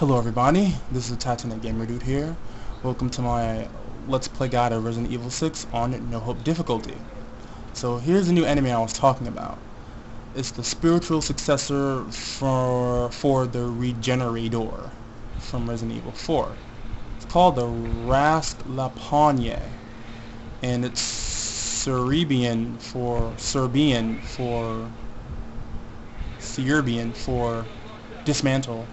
Hello everybody, this is the Titanic Gamer Dude here. Welcome to my Let's Play guide of Resident Evil 6 on No Hope difficulty. So here's the new enemy I was talking about. It's the spiritual successor for the Regenerador from Resident Evil 4. It's called the Rasklepanje, and it's Serbian for dismantle.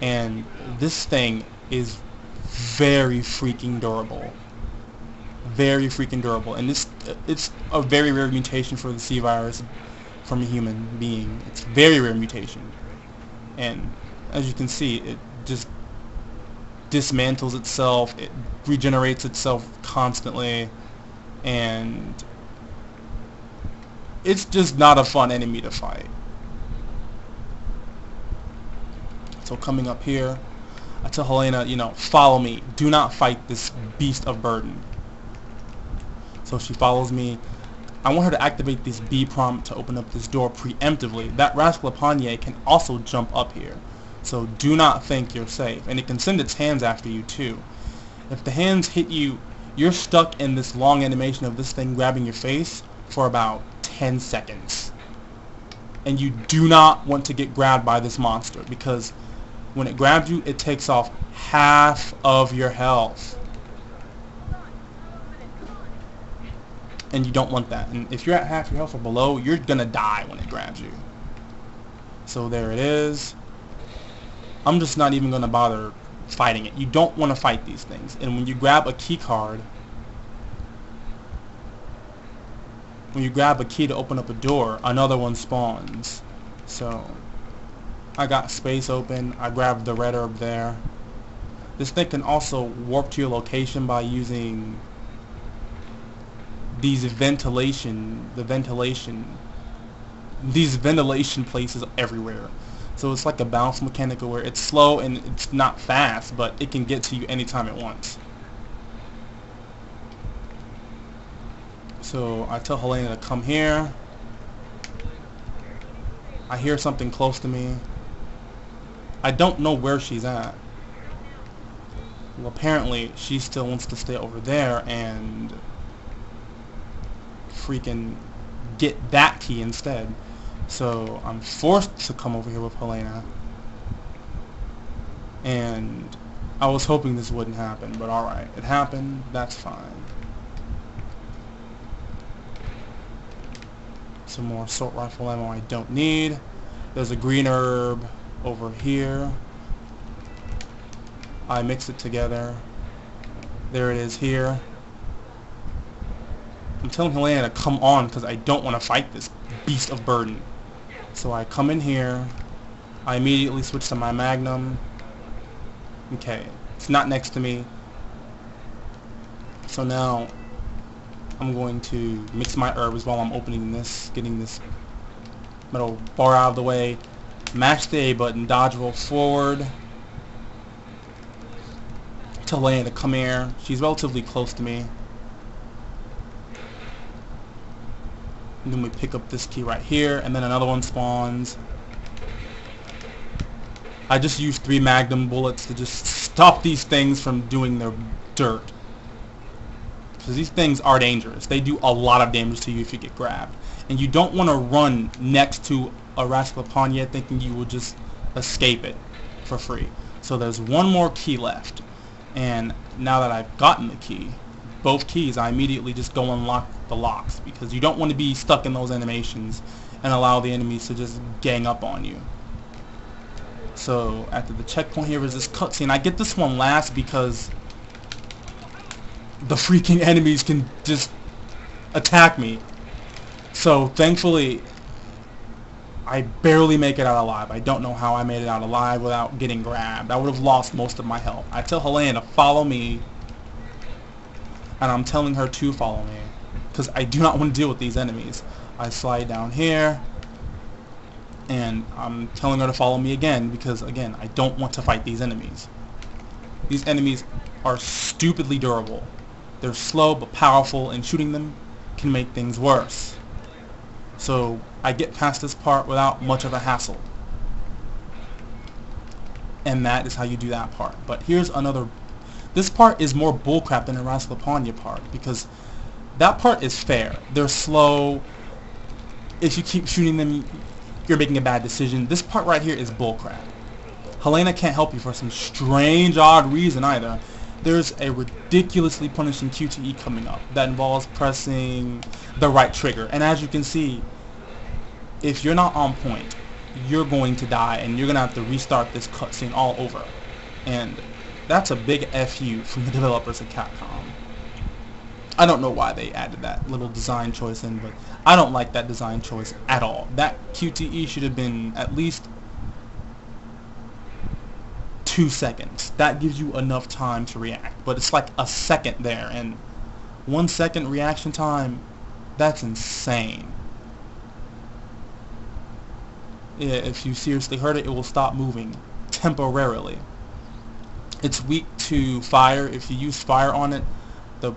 And this thing is very freaking durable. Very freaking durable. And it's a very rare mutation for the C virus from a human being. It's a very rare mutation. And as you can see, it just dismantles itself, it regenerates itself constantly, and it's just not a fun enemy to fight. So coming up here, I tell Helena, follow me. Do not fight this beast of burden. So she follows me. I want her to activate this B prompt to open up this door preemptively. That Rasklepanje can also jump up here. So do not think you're safe. And it can send its hands after you too. If the hands hit you, you're stuck in this long animation of this thing grabbing your face for about 10 seconds. And you do not want to get grabbed by this monster, because when it grabs you, it takes off half of your health. And you don't want that. And if you're at half your health or below, you're gonna die when it grabs you. So there it is. I'm just not even gonna bother fighting it. You don't want to fight these things. And when you grab a key card, when you grab a key to open up a door, another one spawns. So I got space open. I grabbed the red herb there. This thing can also warp to your location by using these ventilation places everywhere. So it's like a bounce mechanic where it's slow and it's not fast, but it can get to you anytime it wants. So I tell Helena to come here. I hear something close to me. I don't know where she's at. Well, apparently she still wants to stay over there and freaking get that key instead. So I'm forced to come over here with Helena. And I was hoping this wouldn't happen, but alright, it happened. That's fine. Some more assault rifle ammo I don't need. There's a green herb over here. I mix it together. There it is here. I'm telling Helena to come on because I don't want to fight this beast of burden. So I come in here. I immediately switch to my Magnum. Okay, it's not next to me. So now I'm going to mix my herbs while I'm opening this, getting this metal bar out of the way. Mash the A button, dodge roll forward. Tell Helena to come here. She's relatively close to me. And then we pick up this key right here, and then another one spawns. I just used 3 Magnum bullets to just stop these things from doing their dirt. Because these things are dangerous. They do a lot of damage to you if you get grabbed. And you don't want to run next to a Rasklepanje thinking you will just escape it for free. So there's one more key left. And now that I've gotten the key, both keys, I immediately just go unlock the locks, because you don't want to be stuck in those animations and allow the enemies to just gang up on you. So after the checkpoint here is this cutscene. I get this one last because the freaking enemies can just attack me. So thankfully I barely make it out alive. I don't know how I made it out alive without getting grabbed. I would have lost most of my health. I tell Helena to follow me, and I'm telling her to follow me because I do not want to deal with these enemies. I slide down here, and I'm telling her to follow me again because, again, I don't want to fight these enemies. These enemies are stupidly durable. They're slow but powerful, and shooting them can make things worse. So I get past this part without much of a hassle. And that is how you do that part. But here's another. This part is more bullcrap than the Rasklepanje part, because that part is fair. They're slow. If you keep shooting them, you're making a bad decision. This part right here is bullcrap. Helena can't help you for some strange, odd reason either. There's a ridiculously punishing QTE coming up that involves pressing the right trigger. And as you can see, if you're not on point, you're going to die, and you're going to have to restart this cutscene all over. And that's a big FU from the developers of Capcom. I don't know why they added that little design choice in, but I don't like that design choice at all. That QTE should have been at least 2 seconds. That gives you enough time to react, but it's like a second there, and 1 second reaction time, that's insane. Yeah, if you seriously hurt it, it will stop moving temporarily. It's weak to fire. If you use fire on it, the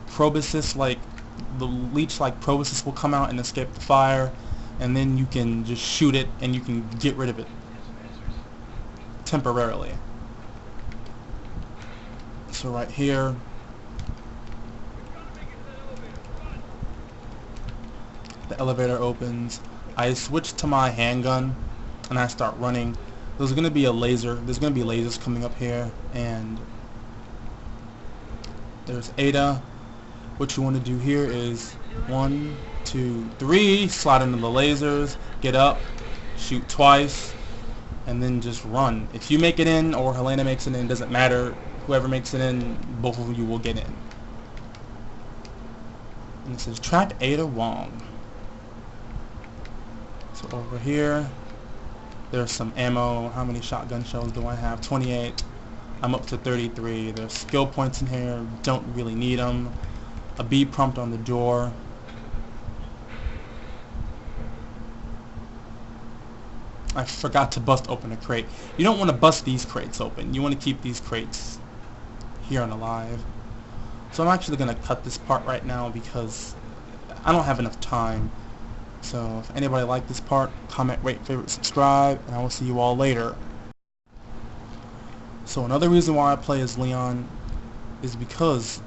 proboscis, like the leech like proboscis, will come out and escape the fire, and then you can just shoot it and you can get rid of it temporarily. So right here, the elevator opens. I switch to my handgun and I start running. There's going to be a laser. There's going to be lasers coming up here, and there's Ada. What you want to do here is 1, 2, 3, slide into the lasers, get up, shoot twice, and then just run. If you make it in or Helena makes it in, doesn't matter. Whoever makes it in, both of you will get in. And it says track Ada Wong. So over here, there's some ammo. How many shotgun shells do I have? 28. I'm up to 33. There's skill points in here. Don't really need them. A B prompt on the door. I forgot to bust open a crate. You don't want to bust these crates open. You want to keep these crates here and alive. So I'm actually going to cut this part right now because I don't have enough time. So if anybody liked this part, comment, rate, favorite, subscribe, and I will see you all later. So another reason why I play as Leon is because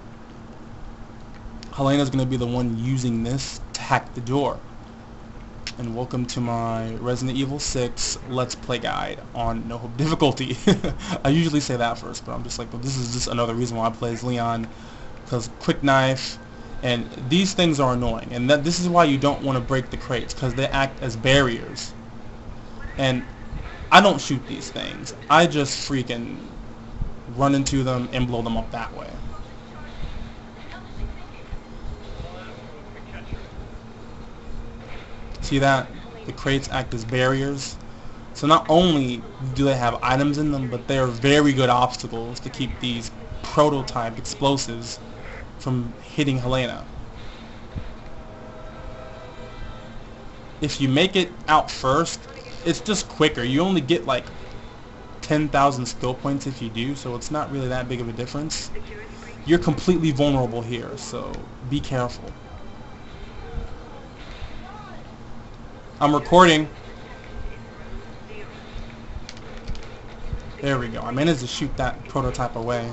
Helena's going to be the one using this to hack the door. And welcome to my Resident Evil 6 Let's Play guide on No Hope difficulty. I usually say that first, but I'm just like, well, this is just another reason why I play as Leon, because quick knife, and these things are annoying, and this is why you don't want to break the crates, because they act as barriers. And I don't shoot these things. I just freaking run into them and blow them up that way. See that? The crates act as barriers. So not only do they have items in them, but they're very good obstacles to keep these prototype explosives from hitting Helena. If you make it out first, it's just quicker. You only get like 10,000 skill points if you do, so it's not really that big of a difference. You're completely vulnerable here, so be careful. I'm recording. There we go. I managed to shoot that prototype away.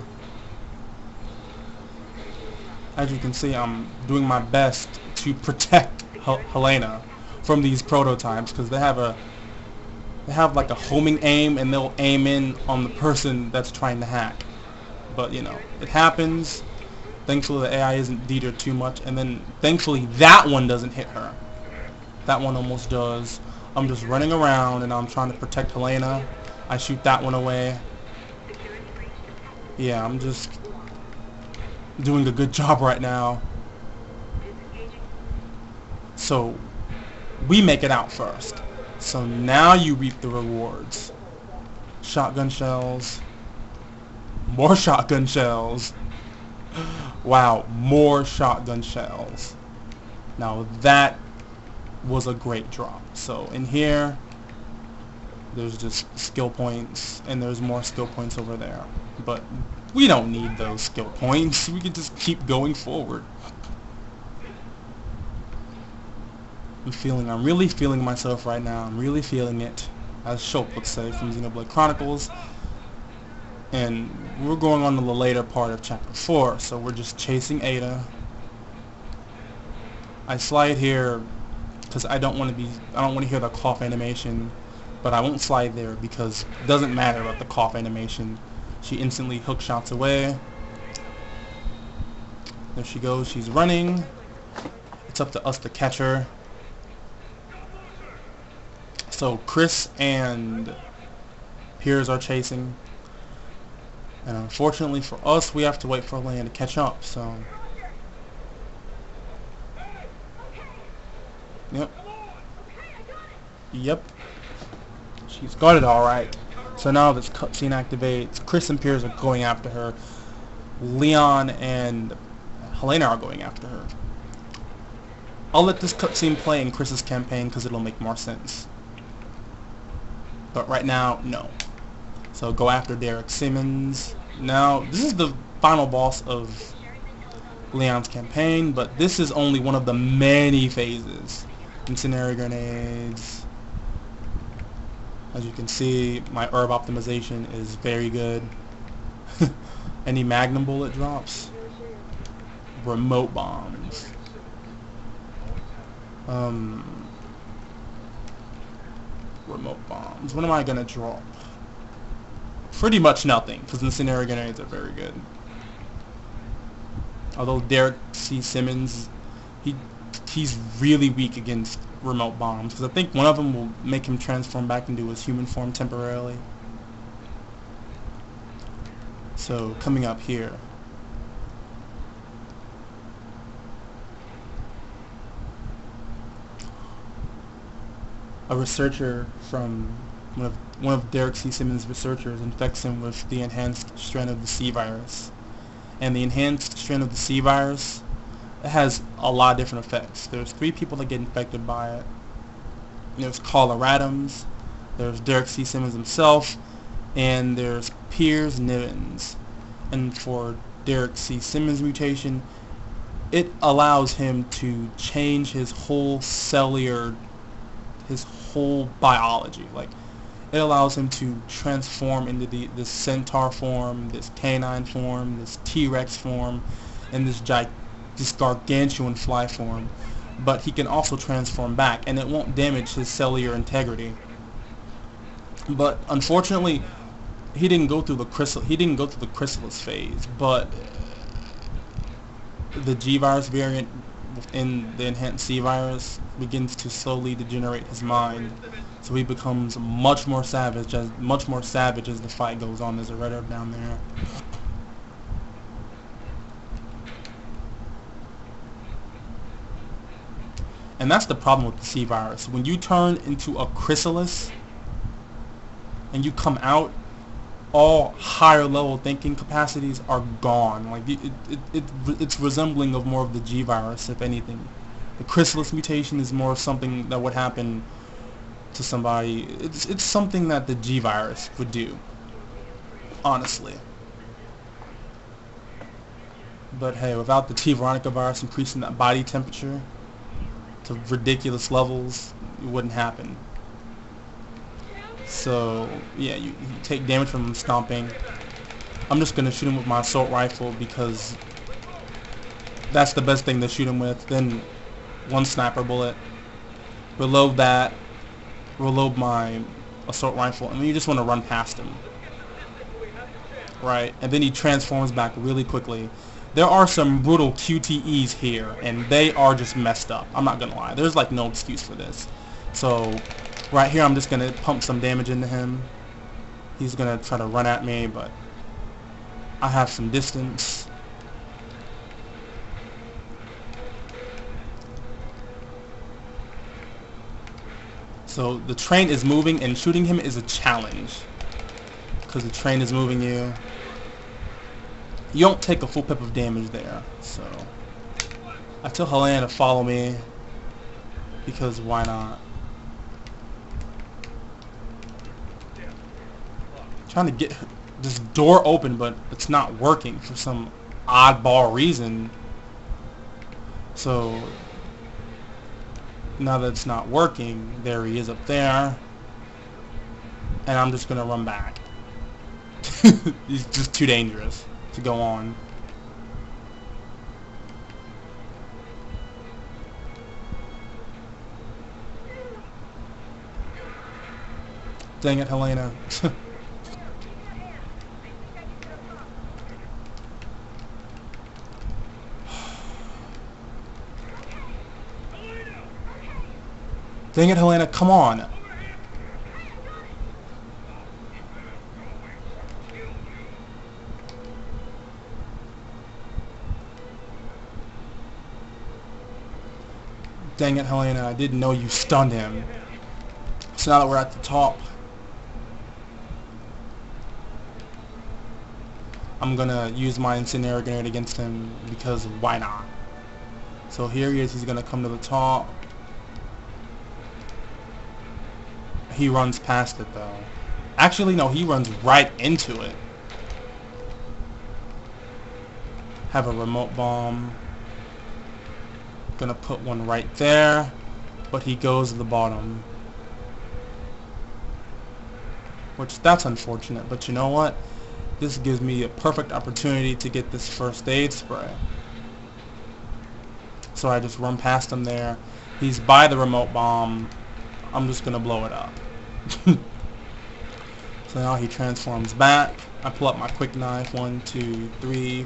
As you can see, I'm doing my best to protect Helena from these prototypes, because they have like a homing aim, and they'll aim in on the person that's trying to hack. But you know, it happens. Thankfully the AI isn't deterred too much, and then thankfully that one doesn't hit her. That one almost does. I'm just running around and I'm trying to protect Helena. I shoot that one away. Yeah, I'm just doing a good job right now. So we make it out first. So now you reap the rewards. Shotgun shells. More shotgun shells. Wow, more shotgun shells. Now that was a great drop. So in here there's just skill points, and there's more skill points over there, but we don't need those skill points. We can just keep going forward. I'm really feeling myself right now. I'm really feeling it. as Shulk would say, from Xenoblade Chronicles. And we're going on to the later part of Chapter 4, so we're just chasing Ada. I slide here because I don't want to hear the cough animation, but I won't slide there because it doesn't matter about the cough animation. She instantly hook shots away. There she goes, she's running. It's up to us to catch her. So Chris and Piers are chasing. And unfortunately for us, we have to wait for Elena to catch up, so... Yep. She's got it alright. So now this cutscene activates. Chris and Piers are going after her. Leon and Helena are going after her. I'll let this cutscene play in Chris's campaign because it'll make more sense. But right now, no. So go after Derek Simmons. Now, this is the final boss of Leon's campaign, but this is only one of the many phases. Incendiary grenades. As you can see, my herb optimization is very good. Any magnum bullet drops. Remote bombs. Remote bombs. What am I gonna drop? Pretty much nothing, because incendiary grenades are very good. Although Derek C. Simmons, he's really weak against remote bombs, because I think one of them will make him transform back into his human form temporarily. So, coming up here. A researcher from one of Derek C. Simmons' researchers infects him with the enhanced strand of the C virus. And the enhanced strand of the C virus, it has a lot of different effects. There's 3 people that get infected by it. There's Caller Adams, there's Derek C. Simmons himself, and there's Piers Nivens. And for Derek C. Simmons' mutation, it allows him to change his whole cellular, his whole biology. Like, it allows him to transform into this centaur form, this canine form, this T-Rex form, and this gargantuan fly form. But he can also transform back, and it won't damage his cellular integrity. But unfortunately, he didn't go through the chrysalis phase. But the G virus variant within the enhanced C virus begins to slowly degenerate his mind, so he becomes much more savage as the fight goes on. There's a red herb down there. And that's the problem with the C virus. When you turn into a chrysalis and you come out, all higher level thinking capacities are gone. Like it's resembling of more of the G virus, if anything. The chrysalis mutation is more something that would happen to somebody. It's something that the G virus would do, honestly. But hey, without the T Veronica virus increasing that body temperature to ridiculous levels, it wouldn't happen. So yeah, you take damage from him stomping. I'm just gonna shoot him with my assault rifle because that's the best thing to shoot him with. Then one sniper bullet, reload that, reload my assault rifle, and then you just want to run past him, right? And then he transforms back really quickly. There are some brutal QTEs here, and they are just messed up. I'm not gonna lie. There's like no excuse for this. So right here, I'm just gonna pump some damage into him. He's gonna try to run at me, but I have some distance. So the train is moving, and shooting him is a challenge because the train is moving you. You don't take a full pip of damage there. So I tell Helena to follow me because why not? Trying to get this door open, but it's not working for some oddball reason. So now that it's not working, there he is up there. and I'm just gonna run back. He's just too dangerous to go on. Dang it, Helena. Dang it, Helena, come on. Dang it, Helena, I didn't know you stunned him. So now that we're at the top, I'm gonna use my incendiary grenade against him because why not? So here he is, he's gonna come to the top. He runs past it though. Actually no, he runs right into it. Have a remote bomb. Gonna put one right there, but he goes to the bottom. Which, that's unfortunate, but you know what? This gives me a perfect opportunity to get this first aid spray. So I just run past him there. He's by the remote bomb. I'm just gonna blow it up. So now he transforms back. I pull up my quick knife. 1, 2, 3,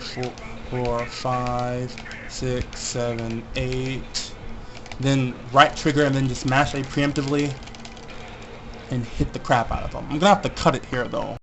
4, 5, 6, 7, 8. Then right trigger and then just mash A preemptively and hit the crap out of him. I'm gonna have to cut it here though.